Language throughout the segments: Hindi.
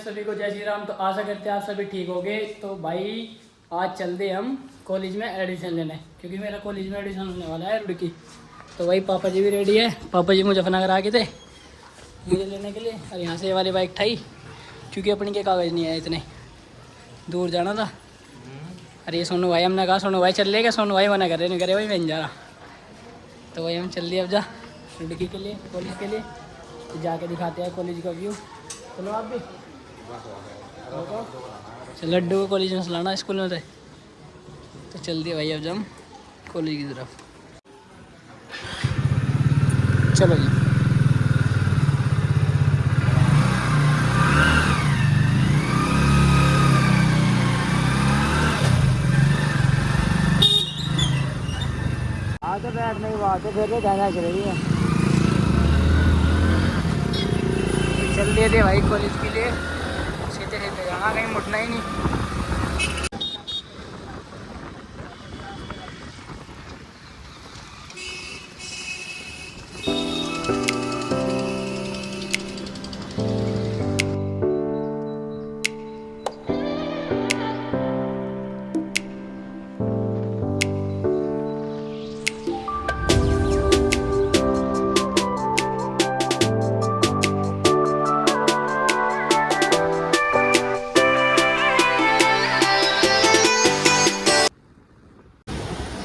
सभी को जय श्री राम। तो आशा करते हैं आप सभी ठीक हो गए। तो भाई आज चलते हम कॉलेज में एडमिशन लेने, क्योंकि मेरा कॉलेज में एडमिशन होने वाला है रुड़की। तो भाई पापा जी भी रेडी है। पापा जी मुजफ्फरनगर आ गए थे मुझे लेने के लिए, और यहाँ से ये वाली बाइक ठाई, क्योंकि अपनी के कागज़ नहीं है, इतने दूर जाना था। अरे सोनू भाई, हमने कहा सोनू भाई चल लेगा, सोनू भाई मना कर रहे, नहीं करे भाई मैं नहीं जा रहा। तो भाई हम चल दिए अब जा रुड़की के लिए, कॉलेज के लिए। तो जाके दिखाते हैं कॉलेज का व्यू। चलो आप भी चल, लड्डू को कॉलेज में चलाना स्कूल में थे। तो चल दिए भाई अब हम कॉलेज की तरफ। चलो जी। तो बैठने की बात है, फिर जाना चल रही है। चल दिए थे भाई कॉलेज के लिए, सीधे सीधे जाना, कहीं मुड़ना ही नहीं।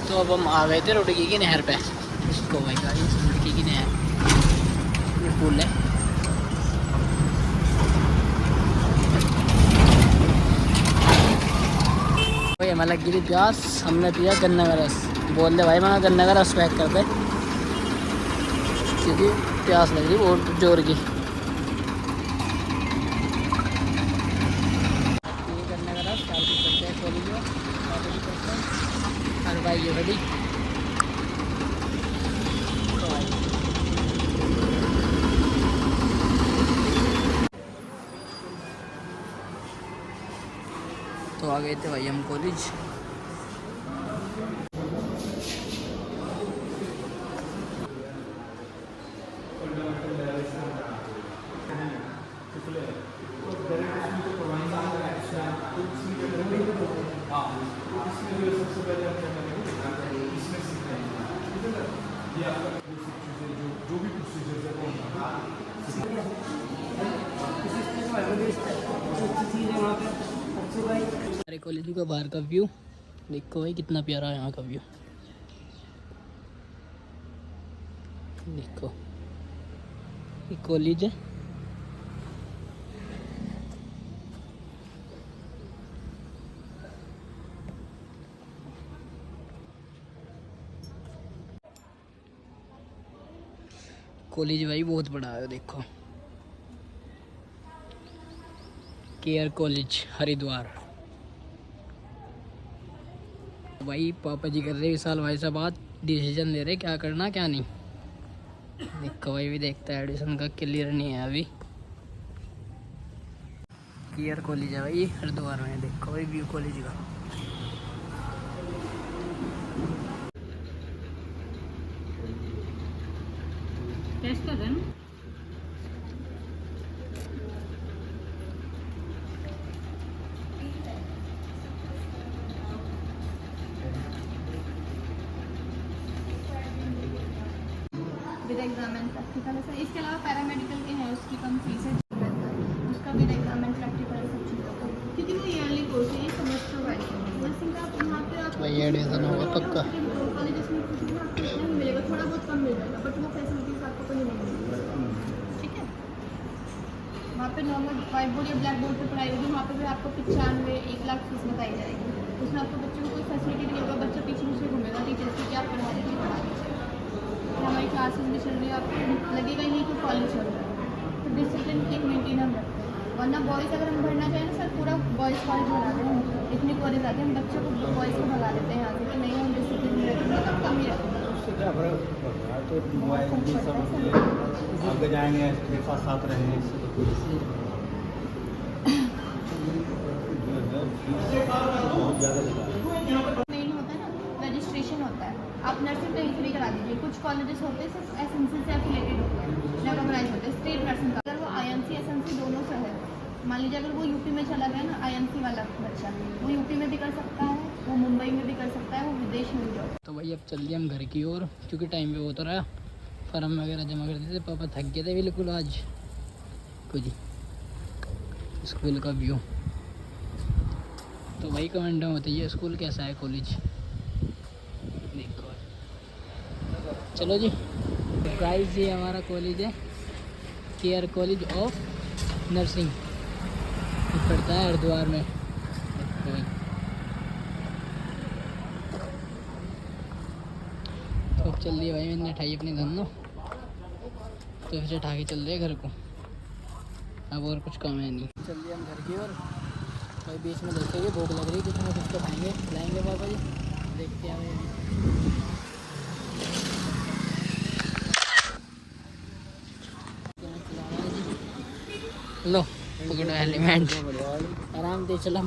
तो अब हम आ गए थे रुड़की की नहर पे। इसको भाई गाइस, रुड़की की नहर, ये पुल है। भाई हमें लग गई थी प्यास, हमने पिया गन्ने का रस। बोल दे भाई मैं गन्ने का रस पैक कर दे, क्योंकि प्यास लग रही बहुत जोर की। ये गन्ने का रस 4 करते हैं कॉलेज में, और भाई ये बड़ी तो आ गए थे भाई हम कॉलेज। अरे कॉलेज का बाहर का व्यू देखो भाई, कितना प्यारा है यहाँ का व्यू। देखो ये कॉलेज है। कॉलेज भाई बहुत बड़ा है, देखो केयर कॉलेज हरिद्वार। भाई पापा जी कर रहे इस साल भाई साहब आज डिसीजन ले रहे क्या करना क्या नहीं। देखो भाई भी देखता है, एडमिशन का क्लियर नहीं है अभी। केयर कॉलेज है भाई हरिद्वार में। देखो भाई व्यू कॉलेज का। टेस्ट कर देना। विद एग्जाम एंड प्रैक्टिकल है। इसके अलावा पैरामेडिकल के हैं, उसकी कम फीस है, उसका विद एग्जाम एंड प्रैक्टिकल सब चीज़ होगा, क्योंकि वो ईयरली कोर्स है, ये सेमेस्टर वाइज है। नर्सिंग का यहाँ पे आप भाई एडमिशन होगा पक्का। कॉलेजेस में कुछ भी आपको इतना नहीं मिलेगा, थोड़ा बहुत कम मिल जाएगा, बट वो फैसिलिटीज आपको कहीं नहीं मिलेगी। ठीक है, वहाँ पे नॉर्मल व्हाइट बोर्ड या ब्लैक बोर्ड पर पढ़ाई होगी, वहाँ पे भी आपको 95 1 लाख फीस बताई जाएगी। उसमें आपको बच्चों को कोई फैसिलिटी नहीं होगा, बच्चा पीछे पीछे घूमेगा टीचर्स की, क्या पढ़ा रही है। हमारी क्लासेस भी चल रही है, आपको लगेगा ही नहीं कि कॉलेज चल रहा है। तो डिसिप्लिन एक मेंटेन हम रखते हैं, वरना बॉयज़ अगर हम भरना चाहें ना सर, पूरा बॉयज़ कॉलेज भरा दें हम, इतनी कॉलेज आते हैं, हम बच्चों को बॉयज़ को भगा देते हैं यहाँ से कि नहीं हम डिसिप्लिन में रखेंगे, तो कम ही रखेंगे। आगे जाएंगे साथ रहेंगे। बहुत ज़्यादा मेन होता है ना रजिस्ट्रेशन होता है, आप नर्सिंग कहीं से भी करा दीजिए। कुछ कॉलेजेस होते हैं सिर्फ एसएनसी से एफिलेटेड होते हैं, रिकॉग्नाइज होते हैं, स्टेट नर्सिंग का। अगर वो आईएमसी एसएनसी दोनों से है मान लीजिए अगर वो यूपी में चला गया ना, आईएमसी वाला बच्चा, वो यूपी में भी कर सकता है, वो मुंबई में भी कर सकता है, वो विदेश में भी जॉब। तो भाई अब चल दिए हम घर की ओर, क्योंकि टाइम पे होता रहा, फॉर्म वगैरह जमा कर देते। पापा थक गए थे बिल्कुल आज। कुछ स्कूल का व्यू तो भाई कमेंट में बताइए स्कूल कैसा है, कॉलेज देखो। चलो जी गाइस, ये हमारा कॉलेज है, केयर कॉलेज ऑफ नर्सिंग, पड़ता है हरिद्वार में। तो अब चल रही है भाई, मैंने उठाई अपनी धनो, तो फिर उठा के चल रहे घर को, अब और कुछ काम है नहीं। चल रही हम घर की ओर भाई, बीच में देखेंगे भूख लग रही है, कुछ ना कुछ तो खाएंगे खिलाएंगे पापा जी, देखते हैं भाई। लो पकड़ो एलिमेंट, आराम से चला।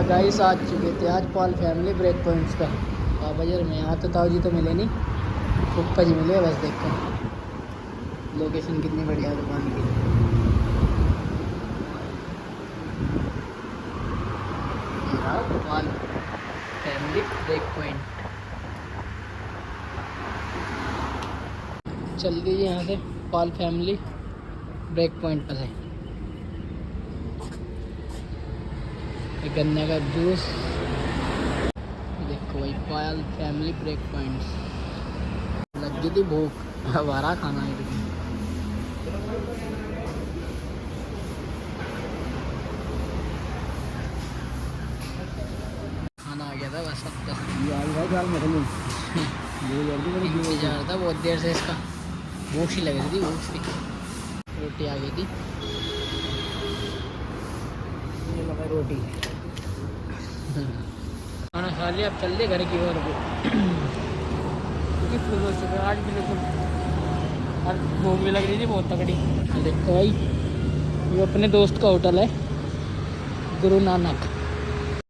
गाइस आ चुके थे आज पॉल फैमिली ब्रेक पॉइंट्स का। बाबा जी मैं यहाँ तो ताऊ जी तो मिले नहीं, पप्पा जी मिले बस। देखो लोकेशन कितनी बढ़िया है दुकान की। पॉल फैमिली ब्रेक पॉइंट चल लीजिए यहाँ से, पॉल फैमिली ब्रेक पॉइंट पर है। गन्ने का जूस देखो भाई, पॉल फैमिली ब्रेक पॉइंट्स। लग गई थी भूख, हमारा खाना है। खाना आ गया था बस अब तो। इंतजार था बहुत देर से इसका, भूख सी लग रही थी, भूख सी। रोटी आ गई थी, रोटी खाना खा लिया। अब चल दे घर की ओर को, क्योंकि फुल हो चुका है आज बिल्कुल, और भूख भी लग रही थी बहुत तगड़ी। देखो भाई ये अपने दोस्त का होटल है, गुरु नानक।